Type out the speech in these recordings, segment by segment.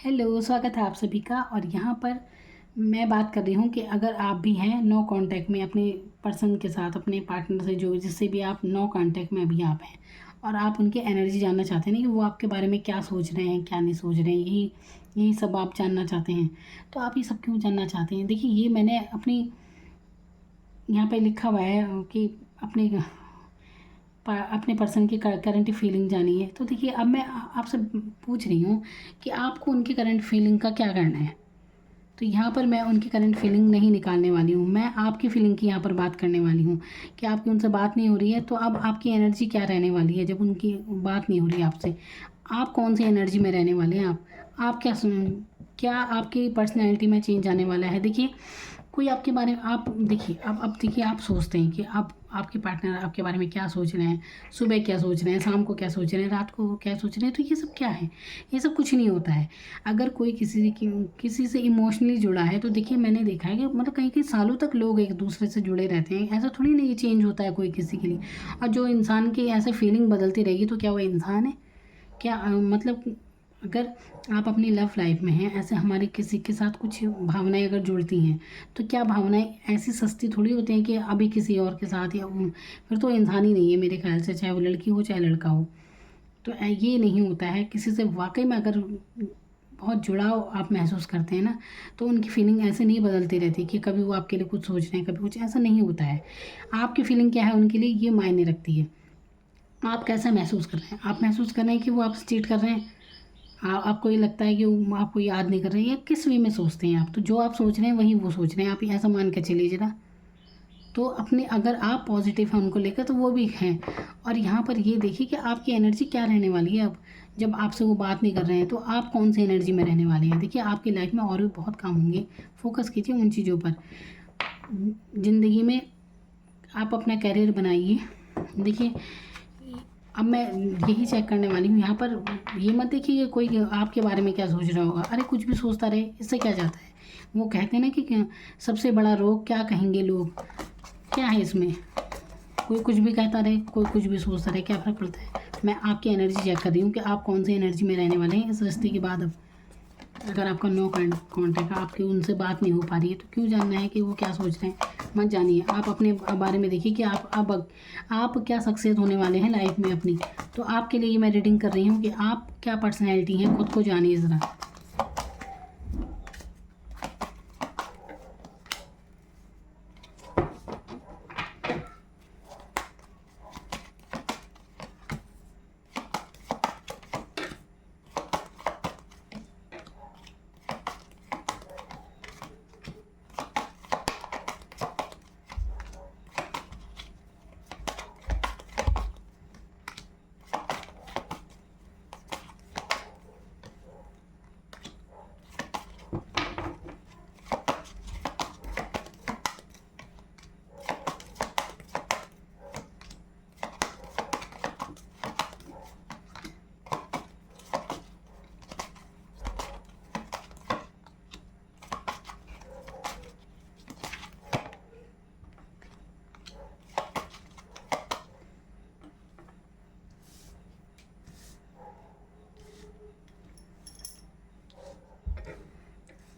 Hello, स्वागत है आप सभी का। और यहाँ पर मैं बात कर रही हूँ कि अगर आप भी हैं नो कांटेक्ट में अपने पर्सन के साथ, अपने पार्टनर से, जो जिससे भी आप नो कांटेक्ट में अभी आप हैं, और आप उनकी एनर्जी जानना चाहते हैं ना, कि वो आपके बारे में क्या सोच रहे हैं, क्या नहीं सोच रहे हैं, यही यही सब आप जानना चाहते हैं। तो आप ये सब क्यों जानना चाहते हैं? देखिए, ये मैंने अपनी यहाँ पे लिखा हुआ है कि अपने अपने पर्सन की करंट फीलिंग जानी है। तो देखिए, अब मैं आपसे पूछ रही हूँ कि आपको उनकी करंट फीलिंग का क्या करना है। तो यहाँ पर मैं उनकी करंट फीलिंग नहीं निकालने वाली हूँ, मैं आपकी फीलिंग की यहाँ पर बात करने वाली हूँ कि आपकी उनसे बात नहीं हो रही है। तो अब आपकी एनर्जी क्या रहने वाली है जब उनकी बात नहीं हो रही है आपसे? आप कौन सी एनर्जी में रहने वाले हैं? आप क्या आपकी पर्सनैलिटी में चेंज आने वाला है? देखिए, कोई आपके बारे में, आप देखिए, अब देखिए, आप सोचते हैं कि आप आपके पार्टनर आपके बारे में क्या सोच रहे हैं, सुबह क्या सोच रहे हैं, शाम को क्या सोच रहे हैं, रात को क्या सोच रहे हैं। तो ये सब क्या है? ये सब कुछ नहीं होता है। अगर कोई किसी से इमोशनली जुड़ा है, तो देखिए, मैंने देखा है कि मतलब कई कई सालों तक लोग एक दूसरे से जुड़े रहते हैं। ऐसा थोड़ी नहीं चेंज होता है कोई किसी के लिए। और जो इंसान की ऐसे फीलिंग बदलती रहेगी, तो क्या वो इंसान है? क्या मतलब, अगर आप अपनी लव लाइफ में हैं, ऐसे हमारे किसी के साथ कुछ भावनाएं अगर जुड़ती हैं, तो क्या भावनाएं ऐसी सस्ती थोड़ी होती हैं कि अभी किसी और के साथ, या फिर तो इंसान ही नहीं है मेरे ख्याल से, चाहे वो लड़की हो चाहे लड़का हो। तो ये नहीं होता है। किसी से वाकई में अगर बहुत जुड़ाव आप महसूस करते हैं ना, तो उनकी फीलिंग ऐसे नहीं बदलती रहती कि कभी वो आपके लिए कुछ सोच रहे हैं, कभी कुछ, ऐसा नहीं होता है। आपकी फीलिंग क्या है उनके लिए, ये मायने रखती है। आप कैसा महसूस कर रहे हैं? आप महसूस कर रहे हैं कि वो आपसे चीट कर रहे हैं? आपको ये लगता है कि वो आपको याद नहीं कर रहे हैं, या किस वे में सोचते हैं आप? तो जो आप सोच रहे हैं वही वो सोच रहे हैं, आप ऐसा मान के चलिए जरा। तो अपने, अगर आप पॉजिटिव हैं उनको लेकर, तो वो भी हैं। और यहाँ पर ये देखिए कि आपकी एनर्जी क्या रहने वाली है अब, जब आपसे वो बात नहीं कर रहे हैं, तो आप कौन सी एनर्जी में रहने वाले हैं। देखिए, आपकी लाइफ में और भी बहुत काम होंगे। फोकस कीजिए उन चीज़ों पर। ज़िंदगी में आप अपना कैरियर बनाइए। देखिए, अब मैं यही चेक करने वाली हूँ यहाँ पर। ये मत देखिए कि कोई आपके बारे में क्या सोच रहा होगा। अरे, कुछ भी सोचता रहे, इससे क्या जाता है? वो कहते हैं ना कि सबसे बड़ा रोग क्या कहेंगे लोग। क्या है इसमें? कोई कुछ भी कहता रहे, कोई कुछ भी सोचता रहे, क्या फ़र्क पड़ता है? मैं आपकी एनर्जी चेक कर रही हूँ कि आप कौन सी एनर्जी में रहने वाले हैं इस रिश्ते के बाद। अब अगर आपका नो कॉन्टेक्ट, आपकी उनसे बात नहीं हो पा रही है, तो क्यों जानना है कि वो क्या सोच रहे हैं? मत जानिए। आप अपने बारे में देखिए कि आप क्या सक्सेस होने वाले हैं लाइफ में अपनी। तो आपके लिए मैं रीडिंग कर रही हूँ कि आप क्या पर्सनैलिटी हैं, खुद को जानिए ज़रा।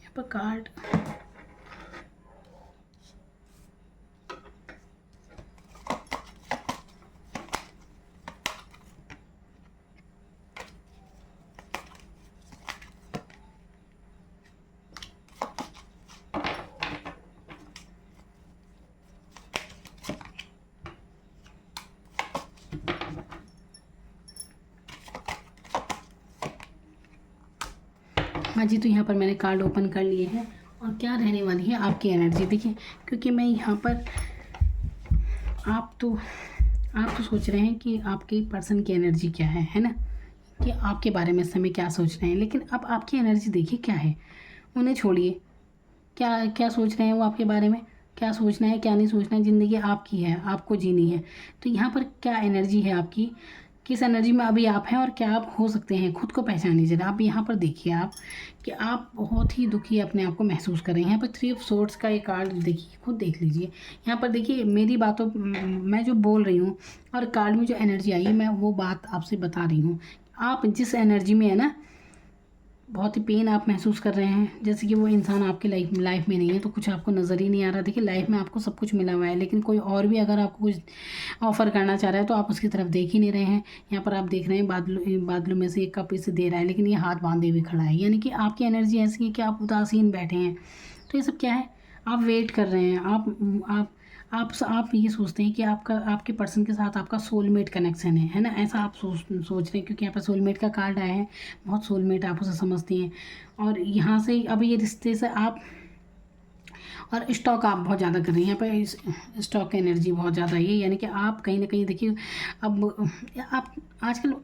यहाँ पर कार्ड, हाँ जी। तो यहाँ पर मैंने कार्ड ओपन कर लिए हैं। और क्या रहने वाली है आपकी एनर्जी, देखिए। क्योंकि मैं यहाँ पर, आप तो आप तो सोच रहे हैं कि आपके पर्सन की एनर्जी क्या है ना, कि आपके बारे में इस समय क्या सोच रहे हैं। लेकिन अब आपकी एनर्जी देखिए क्या है। उन्हें छोड़िए। क्या क्या सोच रहे हैं वो आपके बारे में, क्या सोचना है क्या नहीं सोचना है। ज़िंदगी आपकी है, आपको जीनी है। तो यहाँ पर क्या एनर्जी है आपकी, किस एनर्जी में अभी आप हैं, और क्या आप हो सकते हैं। खुद को पहचानिए ज़रा। आप यहाँ पर देखिए आप कि आप बहुत ही दुखी अपने आप को महसूस कर रहे हैं। यहाँ पर 3 ऑफ सोर्ड्स का एक कार्ड देखिए, खुद देख लीजिए। यहाँ पर देखिए, मेरी बातों, मैं जो बोल रही हूँ और कार्ड में जो एनर्जी आई है, मैं वो बात आपसे बता रही हूँ। आप जिस एनर्जी में है ना, बहुत ही पेन आप महसूस कर रहे हैं, जैसे कि वो इंसान आपके लाइफ में नहीं है, तो कुछ आपको नज़र ही नहीं आ रहा। देखिए लाइफ में आपको सब कुछ मिला हुआ है, लेकिन कोई और भी अगर आपको कुछ ऑफ़र करना चाह रहा है तो आप उसकी तरफ देख ही नहीं रहे हैं। यहाँ पर आप देख रहे हैं बादलों में से एक कप इसे दे रहा है, लेकिन ये हाथ बांधे हुए खड़ा है, यानी कि आपकी एनर्जी ऐसी है कि आप उदासीन बैठे हैं। तो ये सब क्या है, आप वेट कर रहे हैं। आप ये सोचते हैं कि आपके पर्सन के साथ आपका सोलमेट कनेक्शन है ना, ऐसा आप सोच रहे हैं, क्योंकि यहाँ पर सोलमेट का कार्ड आया है। बहुत सोलमेट आप उसे समझती हैं, और यहाँ से अब ये रिश्ते से आप, और स्टॉक आप बहुत ज़्यादा कर रही हैं। यहाँ पर स्टॉक की एनर्जी बहुत ज़्यादा है, यानी कि आप कहीं ना कहीं देखिए, अब आप आजकल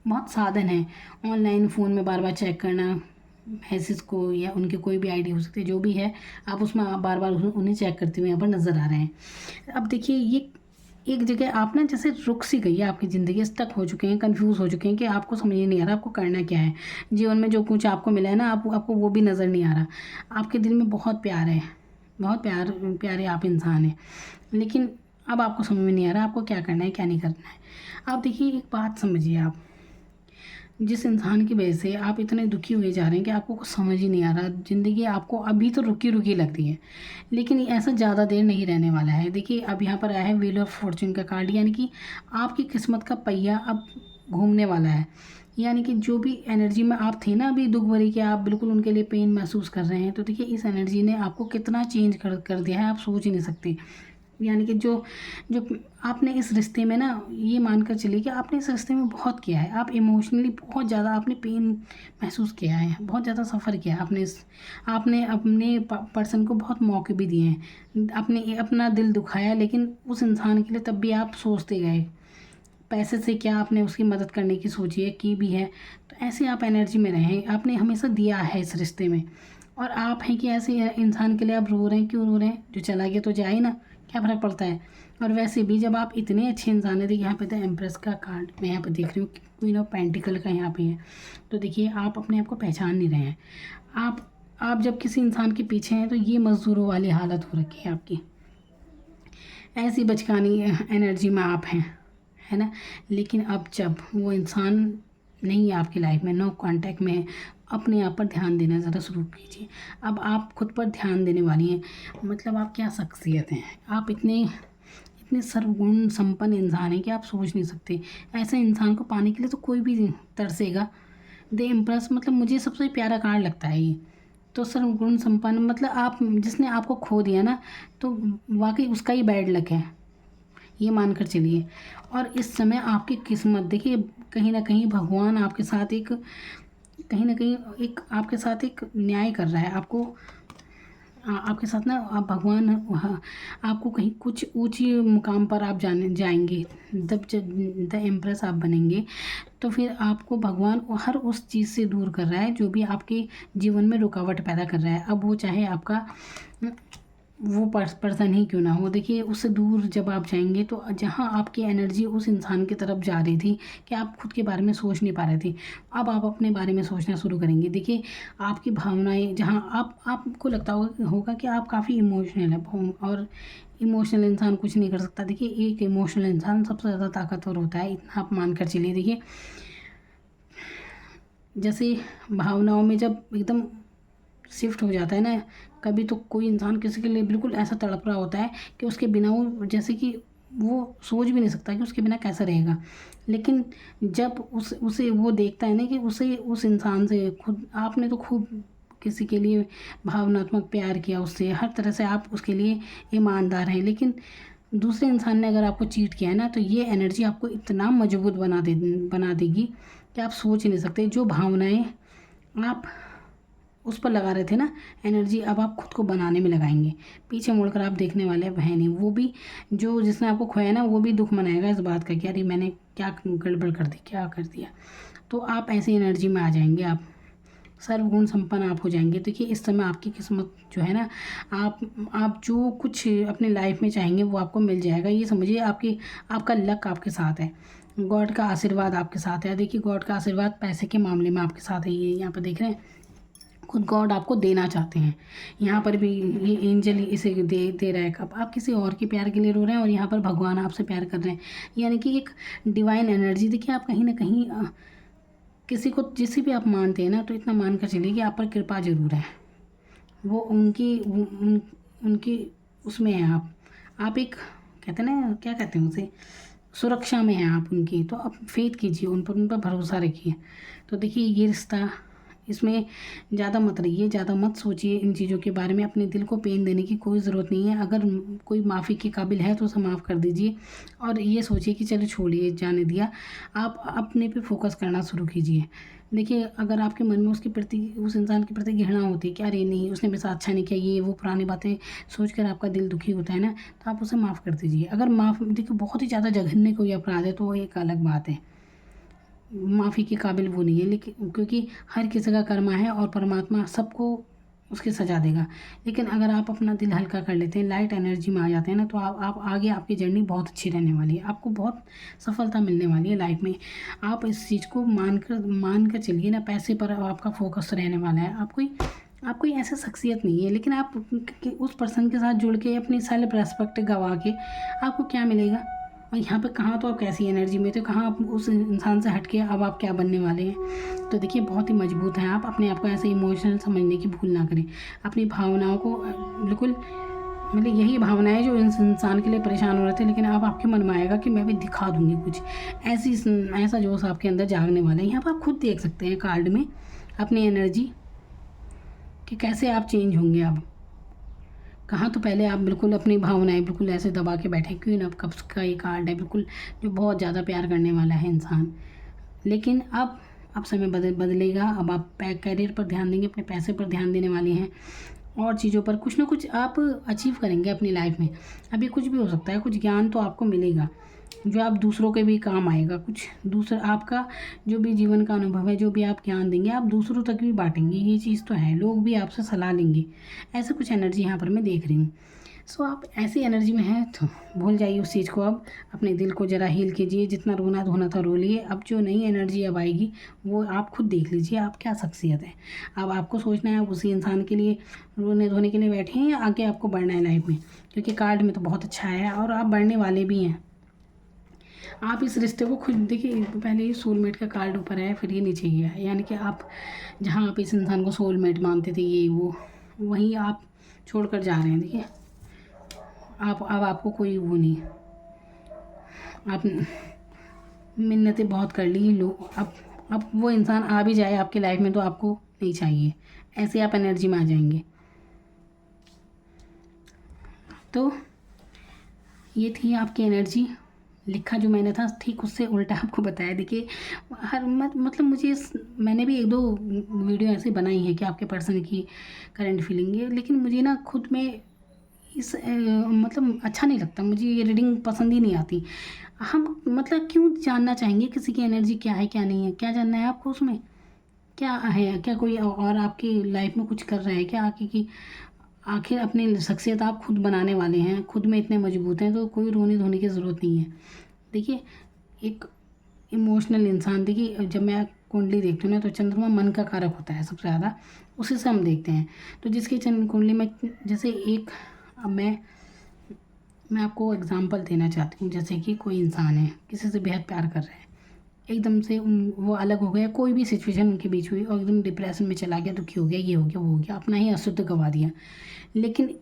बहुत साधन हैं ऑनलाइन, फ़ोन में बार बार चेक करना मैसेज को, या उनके कोई भी आईडी हो सकती है, जो भी है आप उसमें आप बार बार उन्हें चेक करते हुए यहाँ पर नज़र आ रहे हैं। अब देखिए ये एक जगह आप ना जैसे रुक सी गई है आपकी ज़िंदगी, स्टक हो चुके हैं, कंफ्यूज हो चुके हैं कि आपको समझ ही नहीं आ रहा आपको करना क्या है। जीवन में जो कुछ आपको मिला है ना, आपको वो भी नज़र नहीं आ रहा। आपके दिल में बहुत प्यार है, बहुत प्यारे आप इंसान हैं, लेकिन अब आपको समझ में नहीं आ रहा आपको क्या करना है क्या नहीं करना है। आप देखिए एक बात समझिए, आप जिस इंसान की वजह से आप इतने दुखी हुए जा रहे हैं कि आपको कुछ समझ ही नहीं आ रहा, ज़िंदगी आपको अभी तो रुकी रुकी लगती है, लेकिन ऐसा ज़्यादा देर नहीं रहने वाला है। देखिए अब यहाँ पर आया है व्हील ऑफ फॉर्चून का कार्ड, यानी कि आपकी किस्मत का पहिया अब घूमने वाला है। यानी कि जो भी एनर्जी में आप थे ना अभी दुख भरी के, आप बिल्कुल उनके लिए पेन महसूस कर रहे हैं, तो देखिए इस एनर्जी ने आपको कितना चेंज कर दिया है, आप सोच ही नहीं सकते। यानी कि जो जो आपने इस रिश्ते में ना, ये मानकर चलिए कि आपने इस रिश्ते में बहुत किया है, आप इमोशनली बहुत ज़्यादा आपने पेन महसूस किया है, बहुत ज़्यादा सफ़र किया है आपने अपने पर्सन को बहुत मौके भी दिए हैं, आपने अपना दिल दुखाया, लेकिन उस इंसान के लिए तब भी आप सोचते गए। पैसे से क्या, आपने उसकी मदद करने की सोची है, की भी है। तो ऐसे आप एनर्जी में रहें, आपने हमेशा दिया है इस रिश्ते में, और आप हैं कि ऐसे इंसान के लिए आप रो रहे हैं। क्यों रो रहे हैं, जो चला गया तो जाए ना, क्या फ़र्क पड़ता है। और वैसे भी जब आप इतने अच्छे इंसान हैं, देखिए यहाँ पे तो एम्प्रेस का कार्ड मैं यहाँ पे देख रही हूँ, क्वीन ऑफ पेंटिकल का यहाँ पे है। तो देखिए आप अपने आप को पहचान नहीं रहे हैं। आप जब किसी इंसान के पीछे हैं तो ये मज़दूरों वाली हालत हो रखी है आपकी, ऐसी बचकानी एनर्जी में आप हैं, है ना। लेकिन अब जब वो इंसान नहीं है आपकी लाइफ में, नो कांटेक्ट में है, अपने आप पर ध्यान देना ज़रा शुरू कीजिए। अब आप खुद पर ध्यान देने वाली हैं, मतलब आप क्या शख्सियत हैं, आप इतने इतने सर्वगुण संपन्न इंसान हैं कि आप सोच नहीं सकते। ऐसे इंसान को पाने के लिए तो कोई भी तरसेगा। द इम्प्रेस मतलब मुझे सबसे प्यारा कार्ड लगता है ये। तो सर्वगुण संपन्न मतलब आप, जिसने आपको खो दिया ना, तो वाकई उसका ही बैड लक है, ये मानकर चलिए। और इस समय आपकी किस्मत देखिए, कहीं ना कहीं भगवान आपके साथ एक, कहीं ना कहीं एक आपके साथ एक न्याय कर रहा है। आपके साथ ना आप भगवान, हाँ, आपको कहीं कुछ ऊंची मुकाम पर आप जाएंगे, जब द एम्प्रेस आप बनेंगे, तो फिर आपको भगवान हर उस चीज़ से दूर कर रहा है जो भी आपके जीवन में रुकावट पैदा कर रहा है। अब वो चाहे आपका वो पर्सन ही क्यों ना हो, देखिए उससे दूर जब आप जाएंगे, तो जहाँ आपकी एनर्जी उस इंसान की तरफ जा रही थी कि आप खुद के बारे में सोच नहीं पा रहे थे, अब आप अपने बारे में सोचना शुरू करेंगे। देखिए आपकी भावनाएं, जहाँ आपको लगता होगा कि आप काफ़ी इमोशनल है, और इमोशनल इंसान कुछ नहीं कर सकता। देखिए एक इमोशनल इंसान सबसे ज़्यादा ताकतवर होता है, इतना आप मान कर चलिए। देखिए जैसे भावनाओं में जब एकदम शिफ्ट हो जाता है ना, कभी तो कोई इंसान किसी के लिए बिल्कुल ऐसा तड़प रहा होता है कि उसके बिना वो, जैसे कि वो सोच भी नहीं सकता कि उसके बिना कैसा रहेगा। लेकिन जब उसे वो देखता है ना कि उसे उस इंसान से, खुद आपने तो खूब किसी के लिए भावनात्मक प्यार किया, उससे हर तरह से आप उसके लिए ईमानदार हैं, लेकिन दूसरे इंसान ने अगर आपको चीट किया है ना, तो ये एनर्जी आपको इतना मजबूत बना देगी कि आप सोच ही नहीं सकते। जो भावनाएं आप उस पर लगा रहे थे ना एनर्जी, अब आप खुद को बनाने में लगाएंगे। पीछे मुड़कर आप देखने वाले वह नहीं, वो भी जो जिसने आपको खोया ना, वो भी दुख मनाएगा इस बात का कि अरे मैंने क्या गड़बड़ कर दी, क्या कर दिया। तो आप ऐसी एनर्जी में आ जाएंगे, आप सर्वगुण संपन्न आप हो जाएंगे। देखिए इस समय आपकी किस्मत जो है ना, आप जो कुछ अपने लाइफ में चाहेंगे वो आपको मिल जाएगा। ये समझिए आपका लक आपके साथ है, गॉड का आशीर्वाद आपके साथ है। देखिए गॉड का आशीर्वाद पैसे के मामले में आपके साथ है, ये यहाँ पर देख रहे हैं, खुद गॉड आपको देना चाहते हैं। यहाँ पर भी ये एंजल इसे दे रहा है कब आप किसी और के प्यार के लिए रो रहे हैं, और यहाँ पर भगवान आपसे प्यार कर रहे हैं, यानी कि एक डिवाइन एनर्जी। देखिए आप कहीं ना कहीं किसी को जिसे भी आप मानते हैं ना, तो इतना मान कर चलिए कि आप पर कृपा ज़रूर है। वो उनकी उसमें है आप एक, कहते हैं ना, क्या कहते हैं उसे, सुरक्षा में हैं आप उनकी। तो आप फेथ कीजिए उन पर भरोसा रखिए। तो देखिए ये रिश्ता, इसमें ज़्यादा मत रहिए, ज़्यादा मत सोचिए इन चीज़ों के बारे में। अपने दिल को पेन देने की कोई ज़रूरत नहीं है। अगर कोई माफ़ी के काबिल है तो उसे माफ़ कर दीजिए, और ये सोचिए कि चलो छोड़िए, जाने दिया। आप अपने पे फोकस करना शुरू कीजिए। देखिए अगर आपके मन में उसके प्रति, उस इंसान के प्रति घृणा होती है कि अरे नहीं उसने मेरे साथ अच्छा नहीं किया, ये वो पुरानी बातें सोच कर आपका दिल दुखी होता है ना, तो आप उसे माफ़ कर दीजिए। अगर देखिए बहुत ही ज़्यादा जघन्य कोई अपराध है तो वो एक अलग बात है, माफ़ी के काबिल वो नहीं है। लेकिन क्योंकि हर किसी का कर्मा है और परमात्मा सबको उसकी सज़ा देगा। लेकिन अगर आप अपना दिल हल्का कर लेते हैं, लाइट एनर्जी में आ जाते हैं ना, तो आप आगे, आपकी जर्नी बहुत अच्छी रहने वाली है। आपको बहुत सफलता मिलने वाली है लाइफ में। आप इस चीज़ को मान कर चलिए ना, पैसे पर आपका फोकस रहने वाला है। आप कोई ऐसा शख्सियत नहीं है, लेकिन आप उस पर्सन के साथ जुड़ के अपनी सेल्फ रेस्पेक्ट गवा के आपको क्या मिलेगा। और यहाँ पे कहाँ तो आप कैसी एनर्जी में थे, कहाँ आप उस इंसान से हट के अब आप क्या बनने वाले हैं। तो देखिए बहुत ही मजबूत हैं आप। अपने आप को ऐसे इमोशनल समझने की भूल ना करें। अपनी भावनाओं को बिल्कुल, मतलब यही भावना है जो इस इंसान के लिए परेशान हो रहे थे, लेकिन अब आपके मन में आएगा कि मैं भी दिखा दूंगी कुछ। ऐसा जोश आपके अंदर जागने वाला है। यहाँ पर आप खुद देख सकते हैं कार्ड में अपनी एनर्जी कि कैसे आप चेंज होंगे अब। कहाँ तो पहले आप बिल्कुल अपनी भावनाएं बिल्कुल ऐसे दबा के बैठे, क्यों ना, कब्ज़ का ये कार्ड है बिल्कुल, जो बहुत ज़्यादा प्यार करने वाला है इंसान। लेकिन अब समय बदलेगा। अब आप करियर पर ध्यान देंगे, अपने पैसे पर ध्यान देने वाले हैं, और चीज़ों पर कुछ ना कुछ आप अचीव करेंगे अपनी लाइफ में। अभी कुछ भी हो सकता है, कुछ ज्ञान तो आपको मिलेगा जो आप दूसरों के भी काम आएगा। कुछ दूसरा आपका जो भी जीवन का अनुभव है, जो भी आप ज्ञान देंगे, आप दूसरों तक भी बांटेंगे। ये चीज़ तो है, लोग भी आपसे सलाह लेंगे। ऐसे कुछ एनर्जी यहाँ पर मैं देख रही हूँ। सो आप ऐसी एनर्जी में हैं तो भूल जाइए उस चीज़ को। अब अपने दिल को ज़रा हील कीजिए, जितना रोना धोना था रो लिए। अब जो नई एनर्जी अब आएगी वो आप खुद देख लीजिए, आप क्या शख्सियत है। अब आपको सोचना है आप उसी इंसान के लिए रोने धोने के लिए बैठे हैं, या आगे आपको बढ़ना है लाइफ में। क्योंकि कार्ड में तो बहुत अच्छा है और आप बढ़ने वाले भी हैं। आप इस रिश्ते को खुद देखिए, पहले ये सोलमेट का कार्ड ऊपर है, फिर ये नीचे ही है। यानी कि आप जहाँ आप इस इंसान को सोलमेट मानते थे, ये वो, वहीं आप छोड़कर जा रहे हैं। देखिए आप अब आपको कोई वो नहीं, आप मिन्नतें बहुत कर ली लो। अब वो इंसान आ भी जाए आपकी लाइफ में तो आपको नहीं चाहिए। ऐसे आप एनर्जी में आ जाएंगे। तो ये थी आपकी एनर्जी। लिखा जो मैंने था ठीक उससे उल्टा आपको बताया। देखिए हर मतलब मैंने भी एक दो वीडियो ऐसे बनाई हैं कि आपके पर्सन की करंट फीलिंग है, लेकिन मुझे ना खुद में मतलब अच्छा नहीं लगता। मुझे ये रीडिंग पसंद ही नहीं आती। हम मतलब क्यों जानना चाहेंगे किसी की एनर्जी क्या है क्या नहीं है। क्या जानना है आपको उसमें, क्या है, क्या कोई और आपकी लाइफ में कुछ कर रहा है क्या आके, कि आखिर अपनी शख्सियत आप खुद बनाने वाले हैं, खुद में इतने मजबूत हैं, तो कोई रोने धोने की ज़रूरत नहीं है। देखिए एक इमोशनल इंसान, देखिए जब मैं कुंडली देखती हूँ ना, तो चंद्रमा मन का कारक होता है सबसे ज़्यादा, उसी से हम देखते हैं। तो जिसकी कुंडली में जैसे एक, अब मैं आपको एग्जांपल देना चाहती हूँ। जैसे कि कोई इंसान है, किसी से बेहद प्यार कर रहे हैं, एकदम से वो अलग हो गया, कोई भी सिचुएशन उनके बीच हुई और एकदम डिप्रेशन में चला गया, दुखी हो गया, ये हो गया वो हो गया, अपना ही अस्तित्व गवा दिया। लेकिन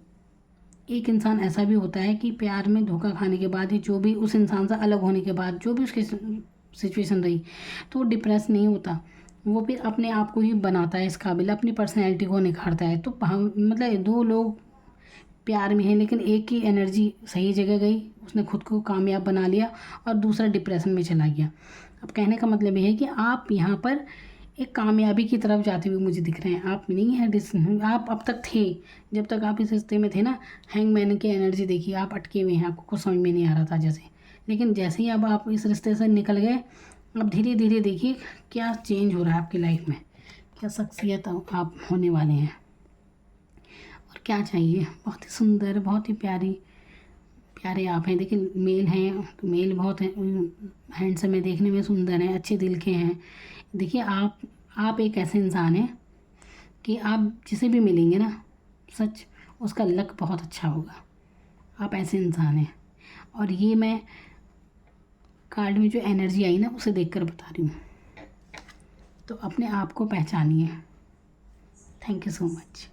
एक इंसान ऐसा भी होता है कि प्यार में धोखा खाने के बाद ही, जो भी उस इंसान से अलग होने के बाद जो भी उसकी सिचुएशन रही, तो वो डिप्रेस नहीं होता। वो फिर अपने आप को ही बनाता है इस काबिल, अपनी पर्सनैलिटी को निखारता है। तो मतलब दो लोग प्यार में है, लेकिन एक की एनर्जी सही जगह गई, उसने खुद को कामयाब बना लिया, और दूसरा डिप्रेशन में चला गया। अब कहने का मतलब ये है कि आप यहाँ पर एक कामयाबी की तरफ जाते हुए मुझे दिख रहे हैं। आप नहीं है, आप अब तक थे, जब तक आप इस रिश्ते में थे ना, हैंगमैन की एनर्जी देखिए, आप अटके हुए हैं, आपको कुछ समझ में नहीं आ रहा था जैसे। लेकिन जैसे ही अब आप इस रिश्ते से निकल गए, अब धीरे धीरे देखिए क्या चेंज हो रहा है आपकी लाइफ में, क्या शख्सियत आप होने वाले हैं। और क्या चाहिए, बहुत ही सुंदर, बहुत ही प्यारे आप हैं। देखिए मेल हैं तो मेल बहुत हैंडसम है, देखने में सुंदर हैं, अच्छे दिल के हैं। देखिए आप एक ऐसे इंसान हैं कि आप जिसे भी मिलेंगे ना, सच उसका लक बहुत अच्छा होगा। आप ऐसे इंसान हैं, और ये मैं कार्ड में जो एनर्जी आई ना, उसे देखकर बता रही हूँ। तो अपने आप को पहचानिए। Thank you so much.